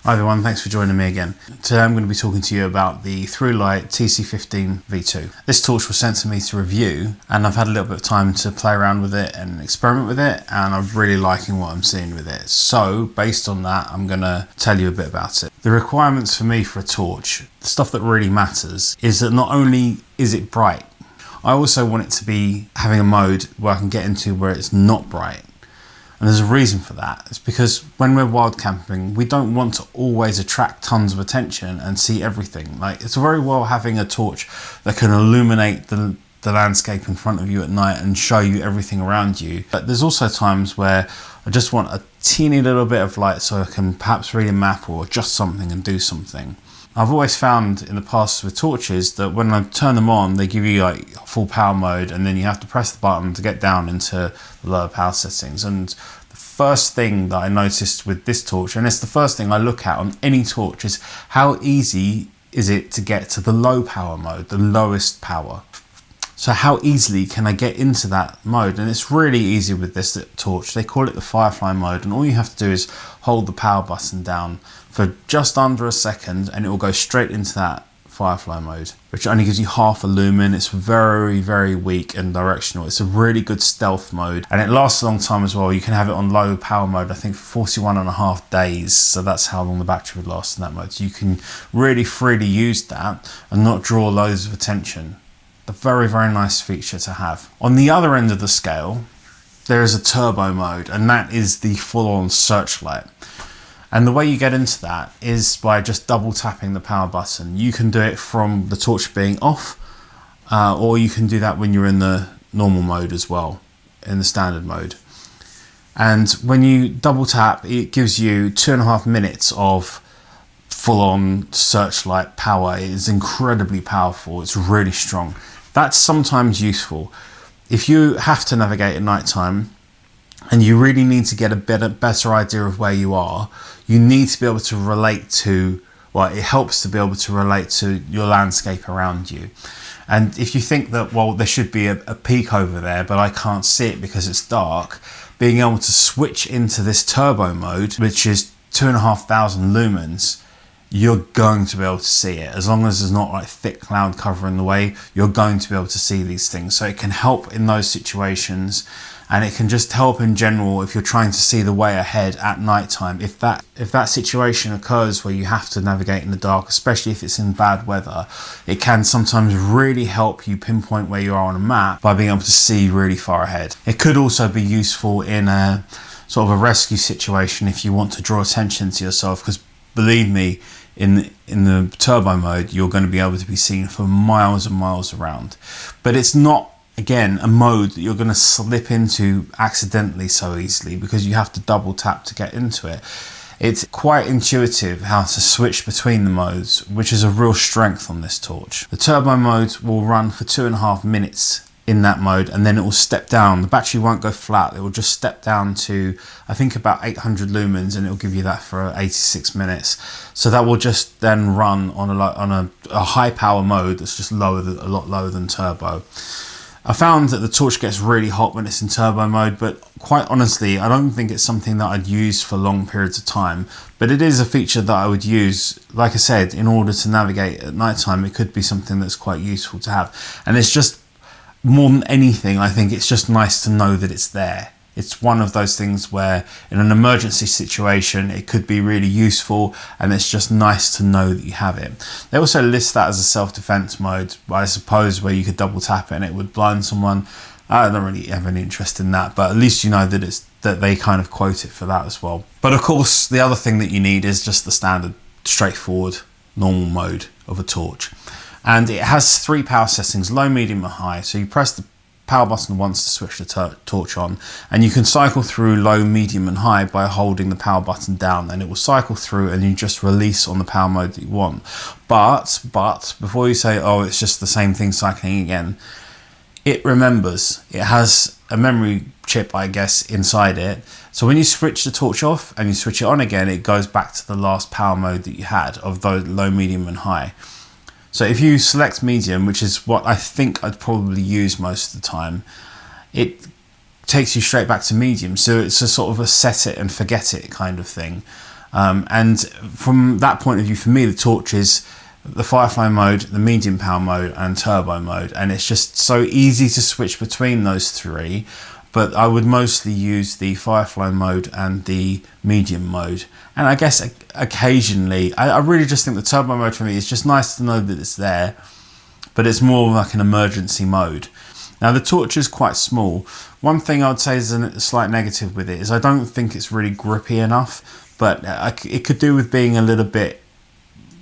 Hi everyone, thanks for joining me again. Today I'm going to be talking to you about the Thrunite TC-15 V2. This torch was sent to me to review and I've had a little bit of time to play around with it and experiment with it, and I'm really liking what I'm seeing with it. So based on that, I'm going to tell you a bit about it. The requirements for me for a torch, the stuff that really matters, is that not only is it bright, I also want it to be having a mode where I can get into where it's not bright. And there's a reason for that. It's because when we're wild camping, we don't want to always attract tons of attention and see everything. Like, it's very well having a torch that can illuminate the landscape in front of you at night and show you everything around you. But there's also times where I just want a teeny little bit of light so I can perhaps read a map or adjust something and do something. I've always found in the past with torches that when I turn them on, they give you like full power mode, and then you have to press the button to get down into the lower power settings. And the first thing that I noticed with this torch, and it's the first thing I look at on any torch, is how easy is it to get to the low power mode, the lowest power. So how easily can I get into that mode? And it's really easy with this torch. They call it the Firefly mode, and all you have to do is hold the power button down for just under a second and it will go straight into that Firefly mode, which only gives you half a lumen. It's very, very weak and directional. It's a really good stealth mode, and it lasts a long time as well. You can have it on low power mode, I think for 41.5 days. So that's how long the battery would last in that mode. So you can really freely use that and not draw loads of attention. A very, very nice feature to have. On the other end of the scale, there is a turbo mode, and that is the full-on searchlight. And the way you get into that is by just double tapping the power button. You can do it from the torch being off, or you can do that when you're in the normal mode as well, in the standard mode. And when you double tap, it gives you 2.5 minutes of full-on searchlight power. It is incredibly powerful. It's really strong. That's sometimes useful. If you have to navigate at night time and you really need to get a better idea of where you are, you need to be able to relate to, well, it helps to be able to relate to your landscape around you. And if you think that, well, there should be a peak over there, but I can't see it because it's dark, being able to switch into this turbo mode, which is 2,500 lumens, you're going to be able to see it. As long as there's not like thick cloud cover in the way, you're going to be able to see these things. So it can help in those situations, and it can just help in general if you're trying to see the way ahead at night time. If that situation occurs where you have to navigate in the dark, especially if it's in bad weather, it can sometimes really help you pinpoint where you are on a map by being able to see really far ahead. It could also be useful in a sort of a rescue situation if you want to draw attention to yourself, because believe me, in the turbo mode, you're going to be able to be seen for miles and miles around. But it's not, again, a mode that you're going to slip into accidentally so easily, because you have to double tap to get into it. It's quite intuitive how to switch between the modes, which is a real strength on this torch. The turbo mode will run for 2.5 minutes in that mode, and then it will step down. The battery won't go flat, it will just step down to, I think, about 800 lumens, and it will give you that for 86 minutes. So that will just then run on a high power mode that's just a lot lower than turbo. I found that the torch gets really hot when it's in turbo mode, but quite honestly, I don't think it's something that I'd use for long periods of time. But it is a feature that I would use, like I said, in order to navigate at night time. It could be something that's quite useful to have. And it's just, more than anything, I think it's just nice to know that it's there. It's one of those things where in an emergency situation, it could be really useful, and it's just nice to know that you have it. They also list that as a self-defense mode, I suppose, where you could double tap it and it would blind someone. I don't really have any interest in that, but at least you know that they kind of quote it for that as well. But of course, the other thing that you need is just the standard, straightforward, normal mode of a torch. And it has 3 power settings, low, medium and high. So you press the power button once to switch the torch on, and you can cycle through low, medium and high by holding the power button down, and it will cycle through and you just release on the power mode that you want. But before you say, oh, it's just the same thing cycling again, it remembers. It has a memory chip, I guess, inside it. So when you switch the torch off and you switch it on again, it goes back to the last power mode that you had of those low, medium and high. So if you select medium, which is what I think I'd probably use most of the time, it takes you straight back to medium. So it's a sort of a set it and forget it kind of thing. And from that point of view, for me, the torch is the Firefly mode, the medium power mode, and turbo mode, and it's just so easy to switch between those three. But I would mostly use the Firefly mode and the medium mode, and I guess occasionally I really just think the turbo mode for me is just nice to know that it's there, but it's more like an emergency mode. Now the torch is quite small. One thing I would say is a slight negative with it is I don't think it's really grippy enough, but it could do with being a little bit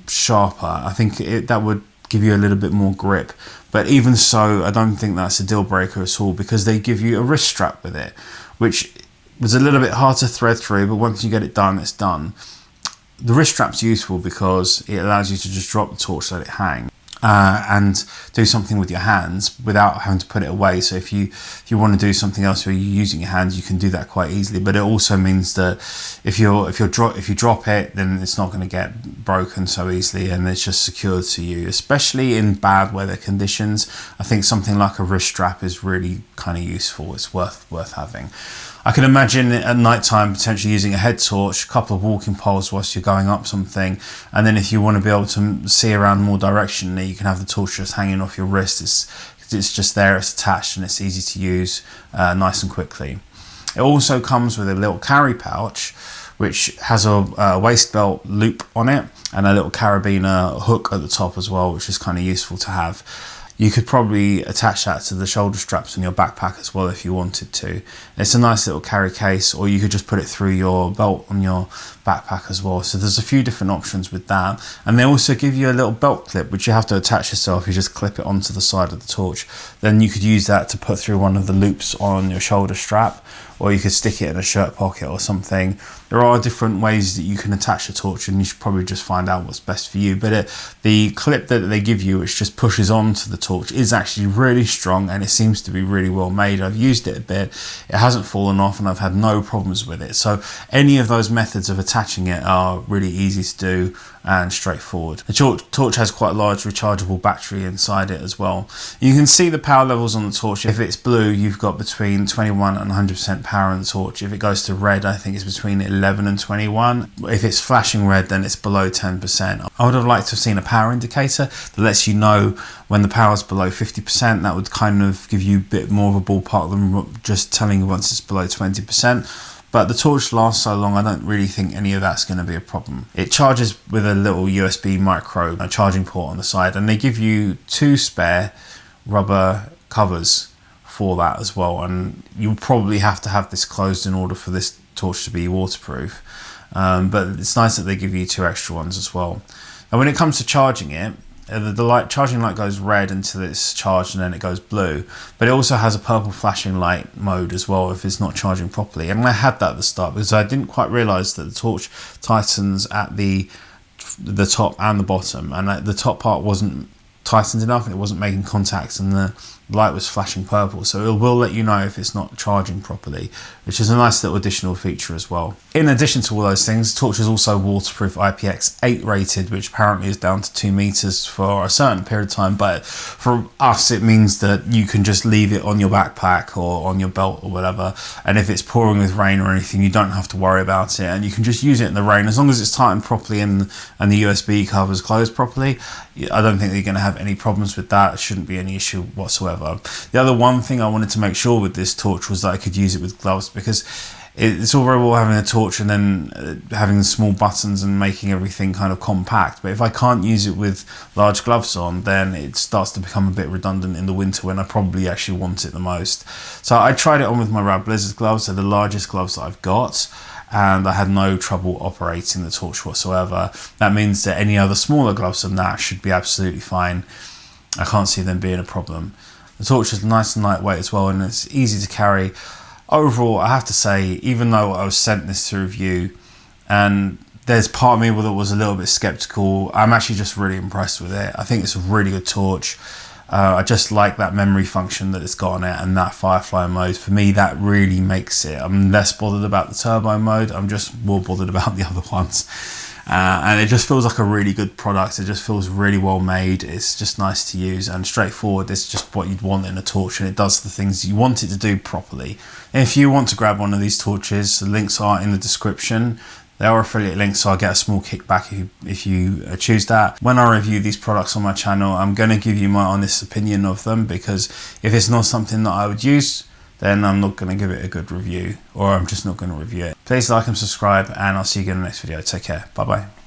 sharper. I think that would give you a little bit more grip, but even so, I don't think that's a deal breaker at all, because they give you a wrist strap with it, which was a little bit hard to thread through, but once you get it done, it's done. The wrist strap's useful because it allows you to just drop the torch, let it hang, and do something with your hands without having to put it away. So if you want to do something else where you're using your hands, you can do that quite easily. But it also means that if you drop it, then it's not going to get broken so easily, and it's just secured to you. Especially in bad weather conditions, I think something like a wrist strap is really kind of useful. It's worth having. I can imagine at night time potentially using a head torch, a couple of walking poles whilst you're going up something, and then if you want to be able to see around more directionally, you can have the torch just hanging off your wrist. It's just there, it's attached, and it's easy to use nice and quickly. It also comes with a little carry pouch, which has a waist belt loop on it and a little carabiner hook at the top as well, which is kind of useful to have. You could probably attach that to the shoulder straps on your backpack as well if you wanted to. It's a nice little carry case, or you could just put it through your belt on your backpack as well. So there's a few different options with that. And they also give you a little belt clip, which you have to attach yourself. You just clip it onto the side of the torch. Then you could use that to put through one of the loops on your shoulder strap, or you could stick it in a shirt pocket or something. There are different ways that you can attach a torch, and you should probably just find out what's best for you. But the clip that they give you, which just pushes onto the torch, is actually really strong, and it seems to be really well made. I've used it a bit, it hasn't fallen off, and I've had no problems with it. So any of those methods of attaching it are really easy to do and straightforward. The torch has quite a large rechargeable battery inside it as well. You can see the power levels on the torch. If it's blue, you've got between 21 and 100% power in the torch. If it goes to red, I think it's between 11 and 21. If it's flashing red, then it's below 10%. I would have liked to have seen a power indicator that lets you know when the power's below 50%. That would kind of give you a bit more of a ballpark than just telling you once it's below 20%. But the torch lasts so long, I don't really think any of that's going to be a problem. It charges with a little USB micro charging port on the side, and they give you 2 spare rubber covers for that as well. And you'll probably have to have this closed in order for this torch to be waterproof. But it's nice that they give you 2 extra ones as well. And when it comes to charging it, the charging light goes red until it's charged, and then it goes blue. But it also has a purple flashing light mode as well if it's not charging properly. And I had that at the start because I didn't quite realise that the torch tightens at the top and the bottom, and the top part wasn't tightened enough, and it wasn't making contact, and the light was flashing purple. So it will let you know if it's not charging properly, which is a nice little additional feature as well. In addition to all those things, the torch is also waterproof IPX8 rated, which apparently is down to 2 meters for a certain period of time. But for us, it means that you can just leave it on your backpack or on your belt or whatever. And if it's pouring with rain or anything, you don't have to worry about it, and you can just use it in the rain as long as it's tightened properly and the USB cover's closed properly. I don't think you're going to have any problems with that. It shouldn't be any issue whatsoever. The other one thing I wanted to make sure with this torch was that I could use it with gloves, because it's all very well having a torch and then having small buttons and making everything kind of compact, but if I can't use it with large gloves on, then it starts to become a bit redundant in the winter when I probably actually want it the most. So I tried it on with my Rad Blizzard gloves. They're the largest gloves that I've got, and I had no trouble operating the torch whatsoever. That means that any other smaller gloves than that should be absolutely fine. I can't see them being a problem. The torch is nice and lightweight as well, and it's easy to carry. Overall, I have to say, even though I was sent this to review, and there's part of me that was a little bit skeptical, I'm actually just really impressed with it. I think it's a really good torch. I just like that memory function that it's got on it, and that Firefly mode. For me, that really makes it. I'm less bothered about the turbo mode. I'm just more bothered about the other ones. And it just feels like a really good product. It just feels really well made. It's just nice to use and straightforward. It's just what you'd want in a torch, and it does the things you want it to do properly. If you want to grab one of these torches, the links are in the description. They are affiliate links, so I get a small kickback if you choose that. When I review these products on my channel, I'm going to give you my honest opinion of them, because if it's not something that I would use, then I'm not going to give it a good review, or I'm just not going to review it. Please like and subscribe, and I'll see you again in the next video. Take care. Bye bye.